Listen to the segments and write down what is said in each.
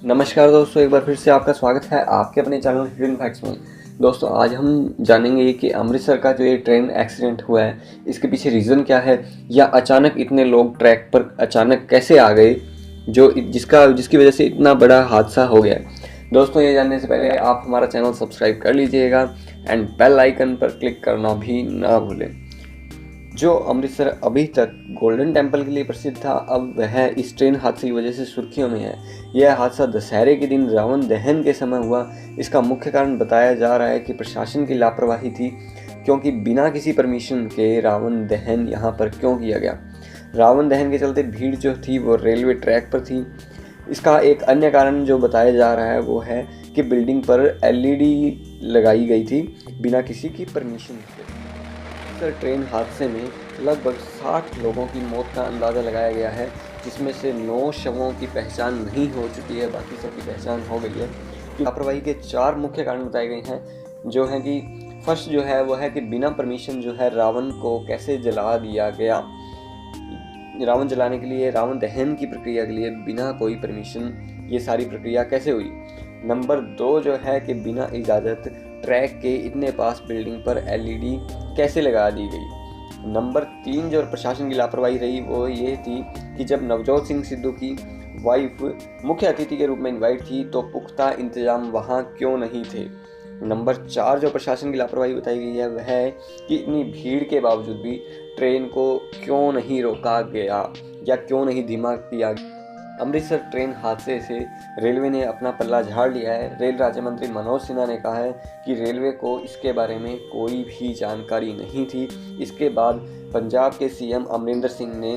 नमस्कार दोस्तों, एक बार फिर से आपका स्वागत है आपके अपने चैनल हिडन फैक्ट्स में। दोस्तों, आज हम जानेंगे कि अमृतसर का जो ये ट्रेन एक्सीडेंट हुआ है, इसके पीछे रीज़न क्या है, या अचानक इतने लोग ट्रैक पर अचानक कैसे आ गए, जिसकी वजह से इतना बड़ा हादसा हो गया है। दोस्तों, ये जानने से पहले आप हमारा चैनल सब्सक्राइब कर लीजिएगा एंड बेल आइकन पर क्लिक करना भी ना भूलें। जो अमृतसर अभी तक गोल्डन टेम्पल के लिए प्रसिद्ध था, अब वह इस ट्रेन हादसे की वजह से सुर्खियों में है। यह हादसा दशहरे के दिन रावण दहन के समय हुआ। इसका मुख्य कारण बताया जा रहा है कि प्रशासन की लापरवाही थी, क्योंकि बिना किसी परमिशन के रावण दहन यहाँ पर क्यों किया गया। रावण दहन के चलते भीड़ जो थी वो रेलवे ट्रैक पर थी। इसका एक अन्य कारण जो बताया जा रहा है वो है कि बिल्डिंग पर एलईडी लगाई गई थी बिना किसी की परमिशन के। ट्रेन हादसे में लगभग 60 लोगों की मौत का अंदाज़ा लगाया गया है, जिसमें से 9 शवों की पहचान नहीं हो चुकी है, बाकी सबकी पहचान हो गई है। लापरवाही के 4 मुख्य कारण बताए गए हैं, जो हैं कि फर्स्ट जो है वो है कि बिना परमिशन जो है रावण को कैसे जला दिया गया। रावण जलाने के लिए, रावण दहन की प्रक्रिया के लिए बिना कोई परमिशन ये सारी प्रक्रिया कैसे हुई। नंबर 2 जो है कि बिना इजाज़त ट्रैक के इतने पास बिल्डिंग पर एलईडी कैसे लगा दी गई। नंबर 3 जो प्रशासन की लापरवाही रही वो ये थी कि जब नवजोत सिंह सिद्धू की वाइफ मुख्य अतिथि के रूप में इनवाइट थी तो पुख्ता इंतजाम वहाँ क्यों नहीं थे। नंबर 4 जो प्रशासन की लापरवाही बताई गई है वह है कि इतनी भीड़ के बावजूद भी ट्रेन को क्यों नहीं रोका गया या क्यों नहीं धीमा किया गया। अमृतसर ट्रेन हादसे से रेलवे ने अपना पल्ला झाड़ लिया है। रेल राज्य मंत्री मनोज सिन्हा ने कहा है कि रेलवे को इसके बारे में कोई भी जानकारी नहीं थी। इसके बाद पंजाब के सीएम अमरिंदर सिंह ने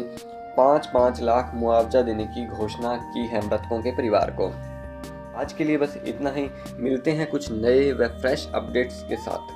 5-5 लाख मुआवजा देने की घोषणा की है मृतकों के परिवार को। आज के लिए बस इतना ही। मिलते हैं कुछ नए व फ्रेश अपडेट्स के साथ।